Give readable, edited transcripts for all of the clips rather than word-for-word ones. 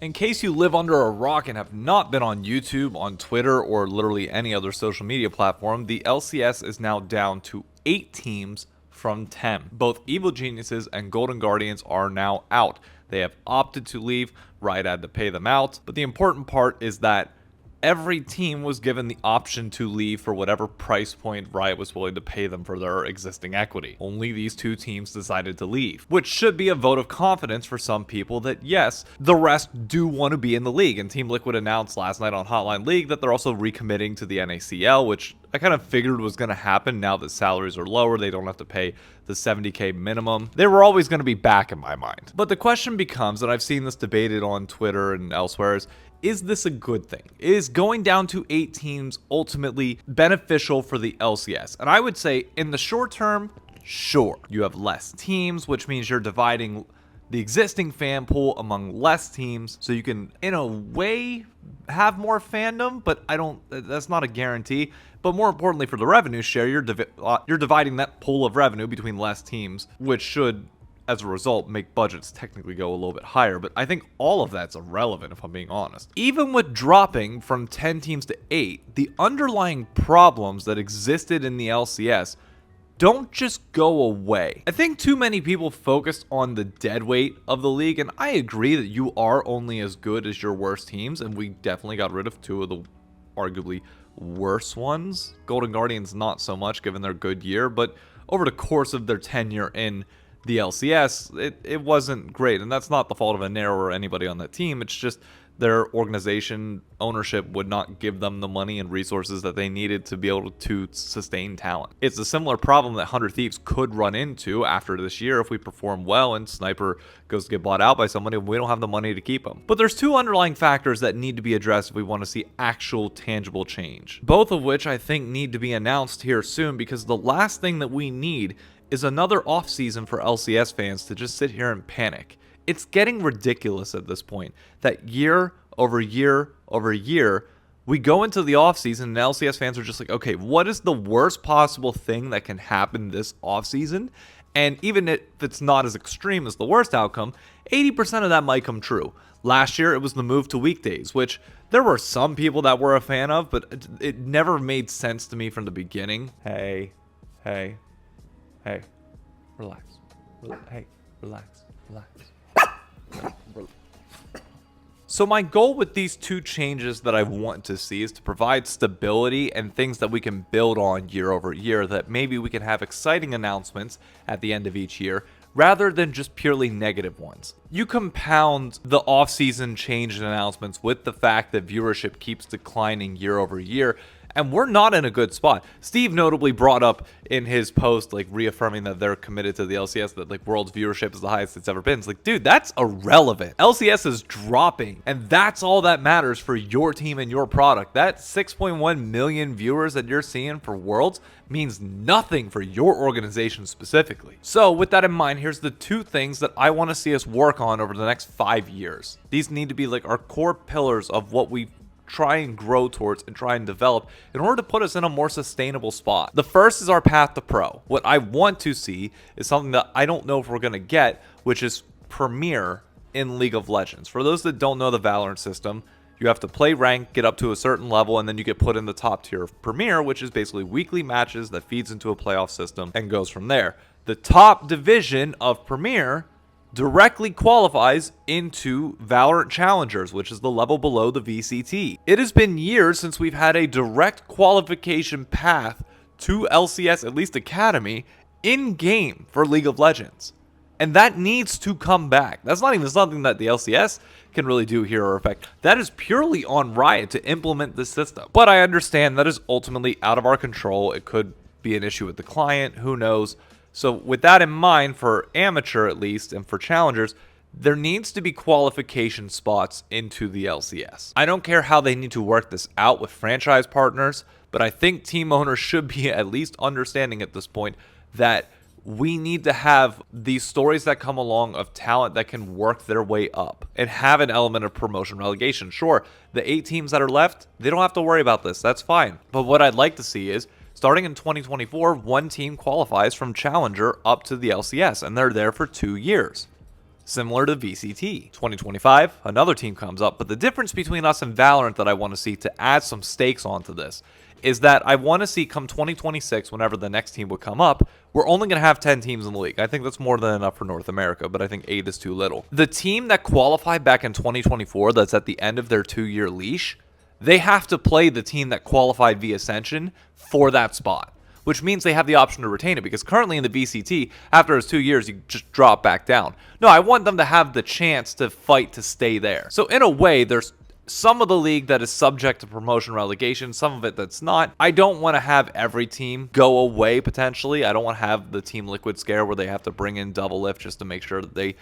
In case you live under a rock and have not been on YouTube, on Twitter, or literally any other social media platform, the LCS is now down to 8 teams from 10. Both Evil Geniuses and Golden Guardians are now out. They have opted to leave. Riot had to pay them out. But the important part is that every team was given the option to leave for whatever price point Riot was willing to pay them for their existing equity. Only these 2 teams decided to leave, which should be a vote of confidence for some people that yes, the rest do want to be in the league. And Team Liquid announced last night on Hotline League that they're also recommitting to the NACL, which I kind of figured was going to happen now that salaries are lower. They don't have to pay the 70K minimum. They were always going to be back in my mind. But the question becomes, and I've seen this debated on Twitter and elsewhere, is this a good thing? Is going down to 8 teams ultimately beneficial for the LCS? And I would say in the short term, sure. You have less teams, which means you're dividing the existing fan pool among less teams, so you can, in a way, have more fandom, but that's not a guarantee. But more importantly, for the revenue share, you're dividing that pool of revenue between less teams, which should, as a result, make budgets technically go a little bit higher. But I think all of that's irrelevant, if I'm being honest. Even with dropping from 10 teams to 8, the underlying problems that existed in the LCS don't just go away. I think too many people focused on the dead weight of the league, and I agree that you are only as good as your worst teams, and we definitely got rid of 2 of the arguably worse ones. Golden Guardians not so much given their good year, but over the course of their tenure in the LCS, it wasn't great, and that's not the fault of Anero or anybody on that team. It's just their organization ownership would not give them the money and resources that they needed to be able to sustain talent. It's a similar problem that 100 Thieves could run into after this year if we perform well and Sniper goes to get bought out by somebody and we don't have the money to keep him. But there's 2 underlying factors that need to be addressed if we want to see actual tangible change, both of which I think need to be announced here soon, because the last thing that we need is another offseason for LCS fans to just sit here and panic. It's getting ridiculous at this point that year over year over year, we go into the offseason and LCS fans are just like, okay, what is the worst possible thing that can happen this offseason? And even if it's not as extreme as the worst outcome, 80% of that might come true. Last year, it was the move to weekdays, which there were some people that were a fan of, but it never made sense to me from the beginning. Hey, relax. Relax. So my goal with these 2 changes that I want to see is to provide stability and things that we can build on year over year, that maybe we can have exciting announcements at the end of each year rather than just purely negative ones. You compound the off-season change and announcements with the fact that viewership keeps declining year over year, and we're not in a good spot. Steve notably brought up in his post, like, reaffirming that they're committed to the LCS, that, like, world's viewership is the highest it's ever been. It's like, dude, that's irrelevant. LCS is dropping, and that's all that matters for your team and your product. That 6.1 million viewers that you're seeing for Worlds means nothing for your organization specifically. So with that in mind, here's the 2 things that I want to see us work on over the next 5 years. These need to be like our core pillars of what we try and grow towards and try and develop in order to put us in a more sustainable spot. The first is our path to pro. What I want to see is something that I don't know if we're going to get, which is Premier in League of Legends. For those that don't know the Valorant system, you have to play rank, get up to a certain level, and then you get put in the top tier of Premier, which is basically weekly matches that feeds into a playoff system and goes from there. The top division of Premier directly qualifies into Valorant Challengers, which is the level below the VCT. It has been years since we've had a direct qualification path to LCS, at least Academy, in-game for League of Legends. And that needs to come back. That's not even something that the LCS can really do here or affect. That is purely on Riot to implement this system. But I understand that is ultimately out of our control. It could be an issue with the client, who knows. So with that in mind, for amateur at least, and for challengers, there needs to be qualification spots into the LCS. I don't care how they need to work this out with franchise partners, but I think team owners should be at least understanding at this point that we need to have these stories that come along of talent that can work their way up and have an element of promotion relegation. Sure, the 8 teams that are left, they don't have to worry about this. That's fine. But what I'd like to see is, starting in 2024, 1 team qualifies from Challenger up to the LCS, and they're there for 2 years. similar to VCT. 2025, another team comes up, but the difference between us and Valorant that I want to see to add some stakes onto this is that I want to see come 2026, whenever the next team would come up, we're only going to have 10 teams in the league. I think that's more than enough for North America, but I think 8 is too little. The team that qualified back in 2024 that's at the end of their 2-year leash, they have to play the team that qualified via Ascension for that spot, which means they have the option to retain it, because currently in the VCT, after his 2 years, you just drop back down. No, I want them to have the chance to fight to stay there. So in a way, there's some of the league that is subject to promotion relegation, some of it that's not. I don't want to have every team go away potentially. I don't want to have the Team Liquid scare where they have to bring in double lift just to make sure that they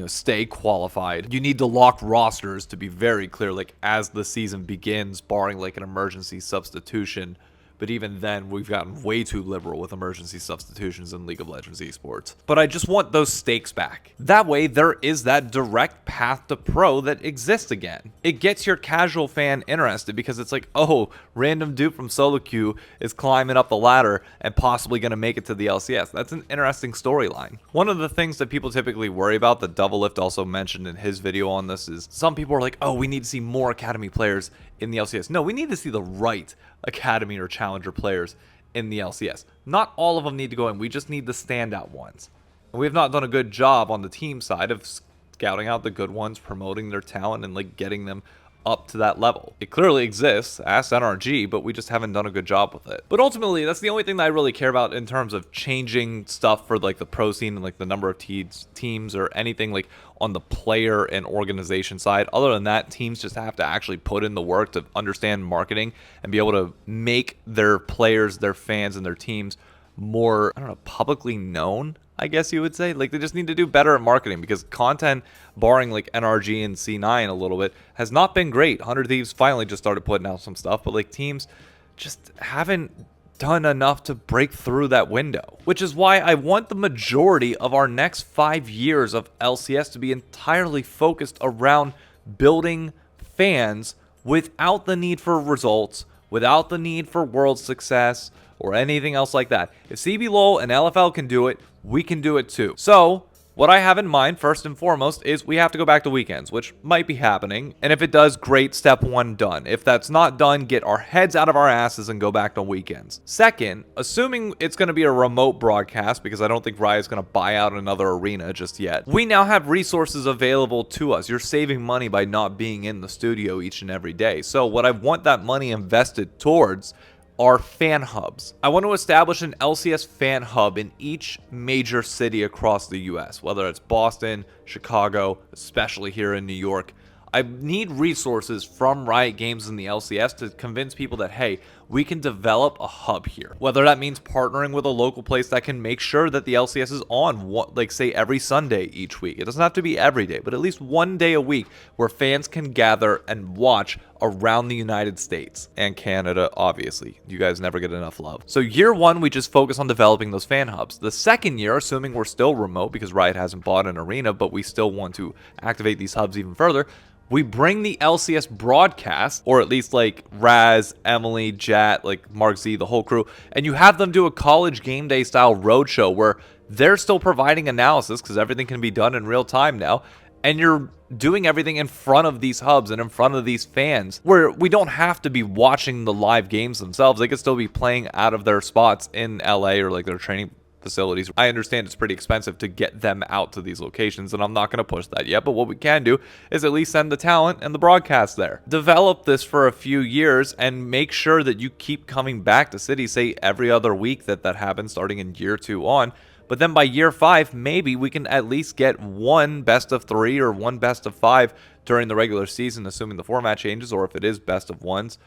stay qualified. You need to lock rosters to be very clear, like as the season begins, barring like an emergency substitution. But even then, we've gotten way too liberal with emergency substitutions in League of Legends esports. But I just want those stakes back. That way, there is that direct path to pro that exists again. It gets your casual fan interested because it's like, oh, random dude from solo queue is climbing up the ladder and possibly going to make it to the LCS. That's an interesting storyline. One of the things that people typically worry about, that Double Lift also mentioned in his video on this, is some people are like, oh, we need to see more Academy players in the LCS. No, we need to see the right Academy or Challenger players in the LCS. Not all of them need to go in. We just need the standout ones. And we have not done a good job on the team side of scouting out the good ones, promoting their talent, and like getting them up to that level. It clearly exists, ask NRG, but we just haven't done a good job with it. But ultimately, that's the only thing that I really care about in terms of changing stuff for like the pro scene and like the number of teams or anything like on the player and organization side. Other than that, teams just have to actually put in the work to understand marketing and be able to make their players, their fans, and their teams more, I don't know, publicly known, I guess you would say. Like, they just need to do better at marketing, because content, barring like NRG and C9 a little bit, has not been great. 100 Thieves finally just started putting out some stuff, but like teams just haven't done enough to break through that window, which is why I want the majority of our next 5 years of LCS to be entirely focused around building fans without the need for results, without the need for world success or anything else like that. If CBLOL and LFL can do it, we can do it too. So what I have in mind, first and foremost, is we have to go back to weekends, which might be happening. And if it does, great, step one done. If that's not done, get our heads out of our asses and go back to weekends. Second, assuming it's going to be a remote broadcast, because I don't think Riot's going to buy out another arena just yet, we now have resources available to us. You're saving money by not being in the studio each and every day. So what I want that money invested towards are fan hubs. I want to establish an LCS fan hub in each major city across the US, whether it's Boston, Chicago, especially here in New York. I need resources from Riot Games and the LCS to convince people that, hey, we can develop a hub here. Whether that means partnering with a local place that can make sure that the LCS is on, like say every Sunday each week. It doesn't have to be every day, but at least one day a week where fans can gather and watch around the United States and Canada, obviously. You guys never get enough love. So year one, we just focus on developing those fan hubs. The second year, assuming we're still remote because Riot hasn't bought an arena, but we still want to activate these hubs even further, we bring the LCS broadcast, or at least like Raz, Emily, Jat, like Mark Z, the whole crew, and you have them do a college game day style roadshow where they're still providing analysis because everything can be done in real time now, and you're doing everything in front of these hubs and in front of these fans where we don't have to be watching the live games themselves. They could still be playing out of their spots in LA or like their training facilities. I understand it's pretty expensive to get them out to these locations, and I'm not going to push that yet, but what we can do is at least send the talent and the broadcast there. Develop this for a few years and make sure that you keep coming back to cities, say every other week that happens starting in year 2 on. But then by year 5, maybe we can at least get one best of 3 or one best of 5 during the regular season, assuming the format changes, or if it is best of 1s,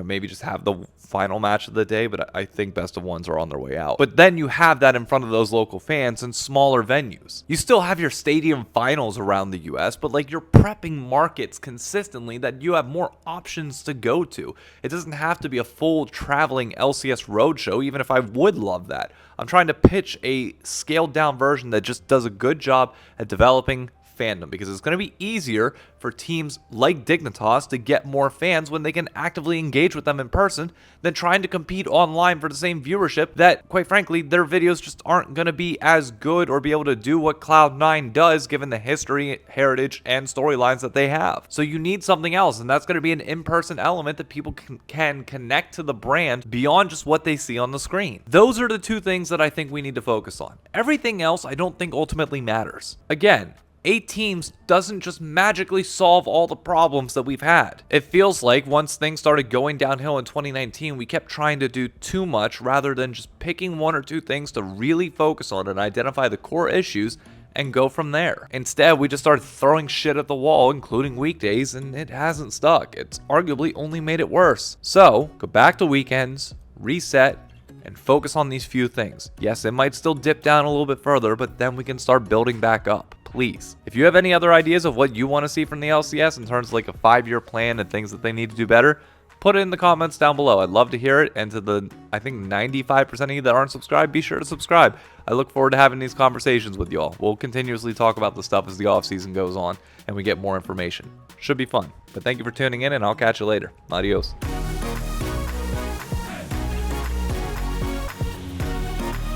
maybe just have the final match of the day, but I think best of 1s are on their way out. But then you have that in front of those local fans in smaller venues. You still have your stadium finals around the US, but like you're prepping markets consistently that you have more options to go to. It doesn't have to be a full traveling LCS roadshow, even if I would love that. I'm trying to pitch a scaled down version that just does a good job at developing fandom, because it's going to be easier for teams like Dignitas to get more fans when they can actively engage with them in person than trying to compete online for the same viewership that, quite frankly, their videos just aren't going to be as good or be able to do what Cloud9 does given the history, heritage, and storylines that they have. So you need something else, and that's going to be an in-person element that people can connect to the brand beyond just what they see on the screen. Those are the two things that I think we need to focus on. Everything else I don't think ultimately matters. Again, 8 teams doesn't just magically solve all the problems that we've had. It feels like once things started going downhill in 2019, we kept trying to do too much rather than just picking 1 or 2 things to really focus on and identify the core issues and go from there. Instead, we just started throwing shit at the wall, including weekdays, and it hasn't stuck. It's arguably only made it worse. So, go back to weekends, reset, and focus on these few things. Yes, it might still dip down a little bit further, but then we can start building back up. Please. If you have any other ideas of what you want to see from the LCS in terms of like a 5-year plan and things that they need to do better, put it in the comments down below. I'd love to hear it. And to the, I think 95% of you that aren't subscribed, be sure to subscribe. I look forward to having these conversations with y'all. We'll continuously talk about the stuff as the off season goes on and we get more information. Should be fun. But thank you for tuning in, and I'll catch you later. Adios.